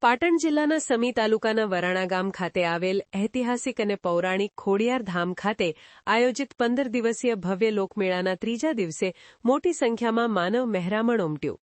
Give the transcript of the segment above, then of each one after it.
પાટણ જિલ્લાના સમી તાલુકાના વરાણા ગામ ખાતે આવેલ ઐતિહાસિક અને પૌરાણિક ખોડિયાર ધામ ખાતે આયોજિત 15 દિવસીય ભવ્ય લોકમેળાના ત્રીજા દિવસે મોટી સંખ્યામાં માનવ મહેરામણ ઉમટ્યું।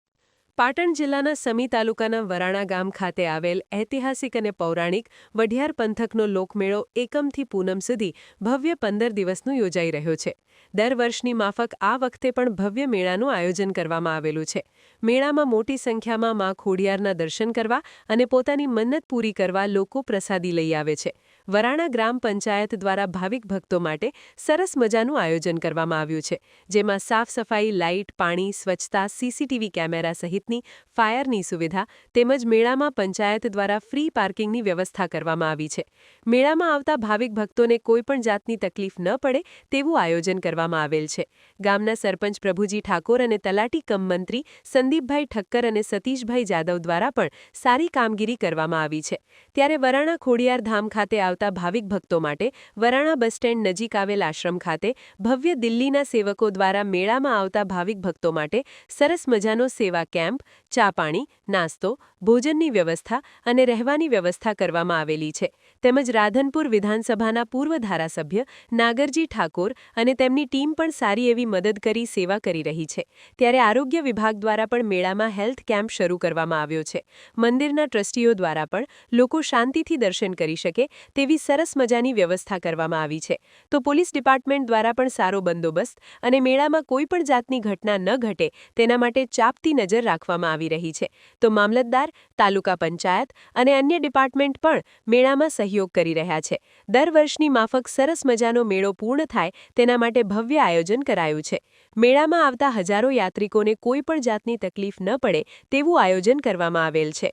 પાટણ જિલ્લાના સમી તાલુકાના વરાણા ગામ ખાતે આવેલ ઐતિહાસિક અને પૌરાણિક વઢિયાર પંથકનો લોકમેળો એકમથી પૂનમ સુધી ભવ્ય 15 દિવસનું યોજાઈ રહ્યો છે। દર વર્ષની માફક આ વખતે પણ ભવ્ય મેળાનું આયોજન કરવામાં આવેલું છે। મેળામાં મોટી સંખ્યામાં મા ખોડિયારના દર્શન કરવા અને પોતાની મન્નત પૂરી કરવા લોકો પ્રસાદી લઈ આવે છે। વરાણા ગ્રામ પંચાયત દ્વારા ભાવિક ભક્તો માટે સરસ મજાનું આયોજન કરવામાં આવ્યું છે, જેમાં સાફ સફાઈ, લાઇટ, પાણી, સ્વચ્છતા, સીસીટીવી કેમેરા સહિતની ફાયરની સુવિધા તેમજ મેળામાં પંચાયત દ્વારા ફ્રી પાર્કિંગની વ્યવસ્થા કરવામાં આવી છે। મેળામાં આવતા ભાવિક ભક્તોને કોઈપણ જાતની તકલીફ ન પડે તેવું આયોજન કરવામાં આવેલ છે। ગામના સરપંચ પ્રભુજી ઠાકોર અને તલાટી કમ મંત્રી સંદીપભાઈ ઠક્કર અને સતીશભાઈ જાદવ દ્વારા પણ સારી કામગીરી કરવામાં આવી છે। ત્યારે વરાણા ખોડિયાર ધામ ખાતે આવતા ભાવિક ભક્તો માટે વરાણા બસ સ્ટેન્ડ નજીક આવેલ આશ્રમ ખાતે ભવ્ય દિલ્હીના સેવકો દ્વારા મેળામાં આવતા ભાવિક ભક્તો માટે સરસ મજાનો સેવા કેમ્પ, ચા પાણી, નાસ્તો, ભોજનની વ્યવસ્થા અને રહેવાની વ્યવસ્થા કરવામાં આવેલી છે। તેમજ રાધનપુર વિધાનસભાના પૂર્વ ધારાસભ્ય નાગરજી ઠાકોર અને તેમની ટીમ પણ સારી એવી મદદ કરી સેવા કરી રહી છે। ત્યારે આરોગ્ય વિભાગ દ્વારા પણ મેળામાં હેલ્થ કેમ્પ શરૂ કરવામાં આવ્યો છે। મંદિરના ટ્રસ્ટીઓ દ્વારા પણ લોકો શાંતિથી દર્શન કરી શકે તેવી સરસ મજાની વ્યવસ્થા કરવામાં આવી છે। તો પોલીસ ડિપાર્ટમેન્ટ દ્વારા પણ સારો બંદોબસ્ત અને મેળામાં કોઈપણ જાતની ઘટના ન ઘટે તેના માટે ચાંપતી નજર રાખવામાં આવી રહી છે। તો મામલતદાર, તાલુકા પંચાયત અને અન્ય ડિપાર્ટમેન્ટ પણ મેળામાં સહયોગ કરી રહ્યા છે। દર વર્ષની માફક સરસ મજાનો મેળો પૂર્ણ થાય તેના માટે ભવ્ય આયોજન કરાયું છે। મેળામાં આવતા હજારો યાત્રિકોને કોઈપણ જાતની તકલીફ ન પડે તેવું આયોજન કરવામાં આવેલ છે।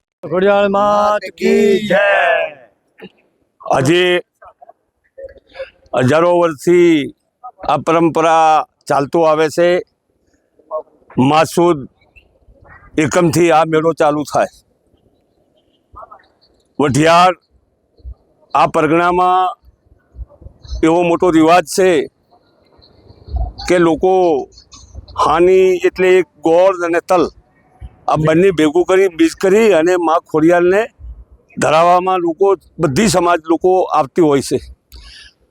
આજે હજારો વર્ષથી આ પરંપરા ચાલતો આવે છે। માસુદ એકમથી આ મેળો ચાલુ થાય। વઢિયાર આ પરગણામાં એવો મોટો રિવાજ છે કે લોકો હાની એટલે એક ગોળ અને તલ આ બંને ભેગું કરી મિક્સ કરી અને મા ખોડિયારને ધરાવવામાં લોકો બધી સમાજ લોકો આવતી હોય છે।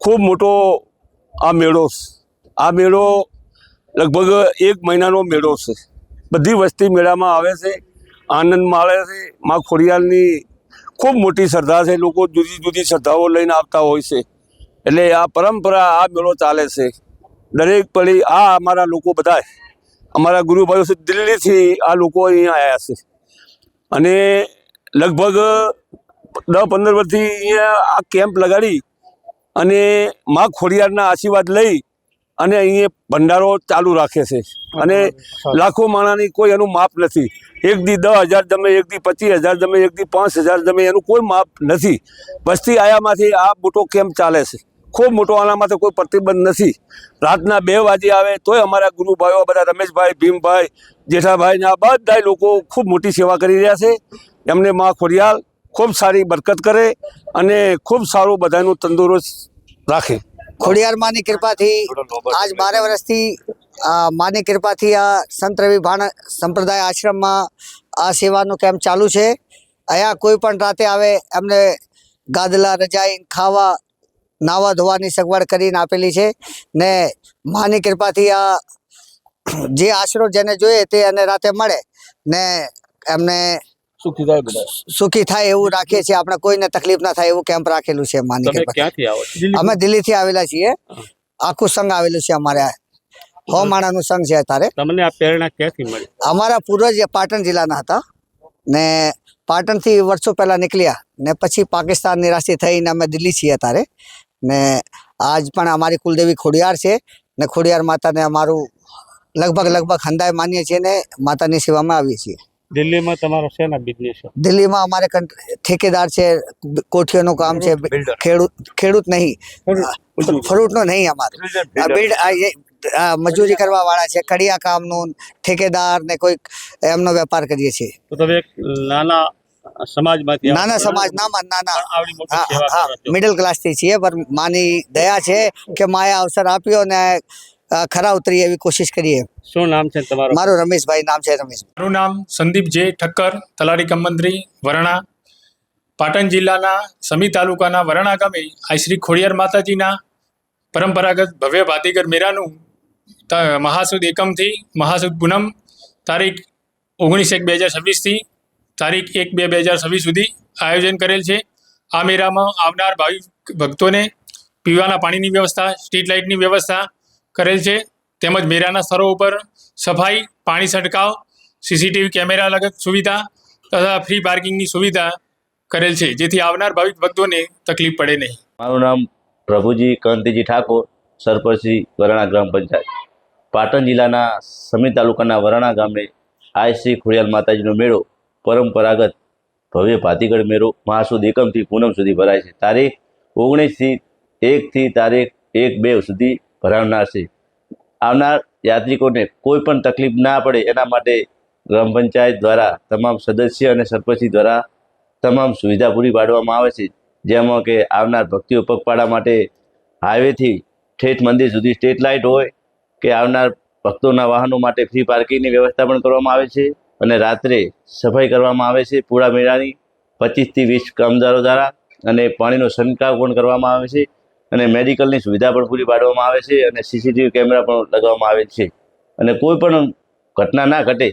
ખૂબ મોટો આ મેળો લગભગ 1 મહિનાનો મેળો છે। બધી વસ્તી મેળામાં આવે છે, આનંદ માણે છે। મા ખોડિયારની ખૂબ મોટી શ્રદ્ધા છે। લોકો જુદી જુદી શ્રદ્ધાઓ લઈને આવતા હોય છે। એટલે આ પરંપરા આ મેળો ચાલે છે। દરેક પડી આ અમારા લોકો બધા અમારા ગુરુભાઈઓ છે દિલ્હીથી આ લોકો અહીંયા આવ્યા છે અને લગભગ 10-15 વર્ષથી અહીંયા આ કેમ્પ લગાડી અને મા ખોડિયારના આશીર્વાદ લઈ અને અહીંયા ભંડારો ચાલુ રાખે છે અને લાખો માણસની કોઈ એનું માપ નથી। એક દી 10,000 જમે, એક દી 25,000 જમે, એક દી 5,000 જમે, એનું કોઈ માપ નથી। વસ્તી આયામાંથી આ મોટો કેમ્પ ચાલે છે। ખૂબ મોટો આના માટે કોઈ પ્રતિબંધ નથી। રાતના 2 વાગે આવે તોય અમારા ગુરુભાઈઓ બધા રમેશભાઈ, ભીમભાઈ, જેઠાભાઈ ને આ બધા લોકો ખૂબ મોટી સેવા કરી રહ્યા છે। એમને મા ખોડિયાર ખૂબ સારી બરકત કરે અને ખૂબ સારું બધાનું તંદુરસ્ત રાખે। ખોડિયાર માની કૃપાથી આજ 12 વર્ષથી માની કૃપાથી આ સંત રવિ ભાણ સંપ્રદાય આશ્રમમાં આ સેવાનો કેમ્પ ચાલુ છે। અહીંયા કોઈ પણ રાતે આવે એમને ગાદલા, રજાઈ, ખાવા, નાવા ધોવાની સગવડ કરીને આપેલી છે ને માની કૃપાથી આ જે આશરો જેને જોઈએ તે અને રાતે મળે ને એમને સુખી થાય એવું રાખીએ છીએ। આપણે કોઈને તકલીફ ના થાય એવું કેમ્પ રાખેલું છે માની કૃપાથી। અમે દિલ્હીથી આવેલા છીએ। આખું સંઘ આવેલું છે અમારે। 100 માણસનું સંઘ છે અત્યારે। તમને આ પ્રેરણા ક્યાંથી મળી? અમારા પૂર્વજ પાટણ જિલ્લાના હતા ને પાટણથી વર્ષો પહેલા નીકળ્યા ને પછી પાકિસ્તાન નિરાશી થઈને અમે દિલ્હી છીએ અત્યારે ને આજ પણ અમારી કુલદેવી ખોડિયાર છે ને ખોડિયાર માતાને અમારું લગભગ હંદાય માનીએ છીએ ને માતાની સેવામાં આવીએ છીએ। દિલ્હીમાં તમારો શેના બિઝનેસ છે? દિલ્હીમાં અમારે ઠેકેદાર છે, કોઠીઓનું કામ છે, ખેડૂત નહીં, ફ્રૂટનો નહીં, અમારે મજૂરી કરવા વાળા છે, કડિયા કામનું ઠેકેદાર ને કોઈ એમનો વેપાર કરીએ છીએ। તો તમે એક નાના સમાજમાંથી નાના સમાજ નાના મિડલ ક્લાસથી છીએ, પણ માની દયા છે કે માએ અવસર આપ્યો ને ખરા ઉતરી એવી કોશિશ કરીએ। શું નામ છે તમારું? મારું રમેશભાઈ નામ છે। રમેશ મારું નામ સંદીપ જે ઠક્કર, તલાટી કમ મંત્રી વરાણા। પાટણ જિલ્લાના સમી તાલુકાના વરાણા ગામે આ શ્રી ખોડિયાર માતાજીના પરંપરાગત ભવ્ય ભાતીગર મેળાનું મહાસુદ એકમથી મહાસુદ પૂનમ તારીખ 19/1/2026થી તારીખ 1/2/2026 સુધી આયોજન કરેલ છે. આ મેળામાં આવનાર ભાવિક ભક્તોને પીવાના પાણીની વ્યવસ્થા, સ્ટ્રીટ લાઇટની વ્યવસ્થા કરેલ છે. તેમજ મેળાના સ્થળો ઉપર સફાઈ, પાણી છંટકાવ, સીસીટીવી કેમેરા લગત સુવિધા તથા ફ્રી પાર્કિંગની સુવિધા કરેલ છે, જેથી આવનાર ભાવિક ભક્તોને તકલીફ પડે નહીં. મારું નામ પ્રભુજી કાંતિજી ઠાકોર, સરપંચ શ્રી વરાણા ગ્રામ પંચાયત. પાટણ જિલ્લાના સમી તાલુકાના વરાણા ગામે આ શ્રી ખોડિયાર માતાજીનો મેળો પરંપરાગત ભવ્ય ભાતીગળ મેળો મહાસુદ એકમથી પૂનમ સુધી ભરાય છે. તારીખ 19/1થી તારીખ 1/2 સુધી ભરાનાર છે. આવનાર યાત્રિકોને કોઈ પણ તકલીફ ના પડે એના માટે ગ્રામ પંચાયત દ્વારા તમામ સદસ્ય અને સરપંચ દ્વારા તમામ સુવિધા પૂરી પાડવામાં આવે છે, જેમાં કે આવનાર ભક્તિઓ પગપાળા માટે હાઈવેથી ઠેઠ મંદિર સુધી સ્ટ્રીટ લાઇટ હોય કે આવનાર ભક્તોના વાહનો માટે ફ્રી પાર્કિંગની વ્યવસ્થા પણ કરવામાં આવે છે અને રાત્રે સફાઈ કરવામાં આવે છે પૂરા મેળાની 25 થી 20 કામદારો દ્વારા, અને પાણીનો છંટકાવ પણ કરવામાં આવે છે અને મેડિકલની સુવિધા પણ પૂરી પાડવામાં આવે છે અને સીસીટીવી કેમેરા પણ લગાવવામાં આવે છે. અને કોઈ પણ ઘટના ના ઘટે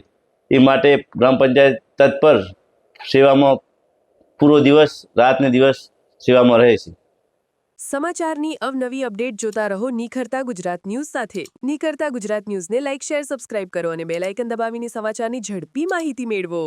એ માટે ગ્રામ પંચાયત તત્પર સેવામાં પૂરો દિવસ રાત ને દિવસ સેવામાં રહે છે. સમાચારની અવનવી અપડેટ જોતા રહો નિખરતા ગુજરાત ન્યૂઝ સાથે. નિખરતા ગુજરાત ન્યૂઝને લાઇક, શેર, સબસ્ક્રાઇબ કરો અને બેલ આઇકન દબાવીને સમાચારની ઝડપી માહિતી મેળવો.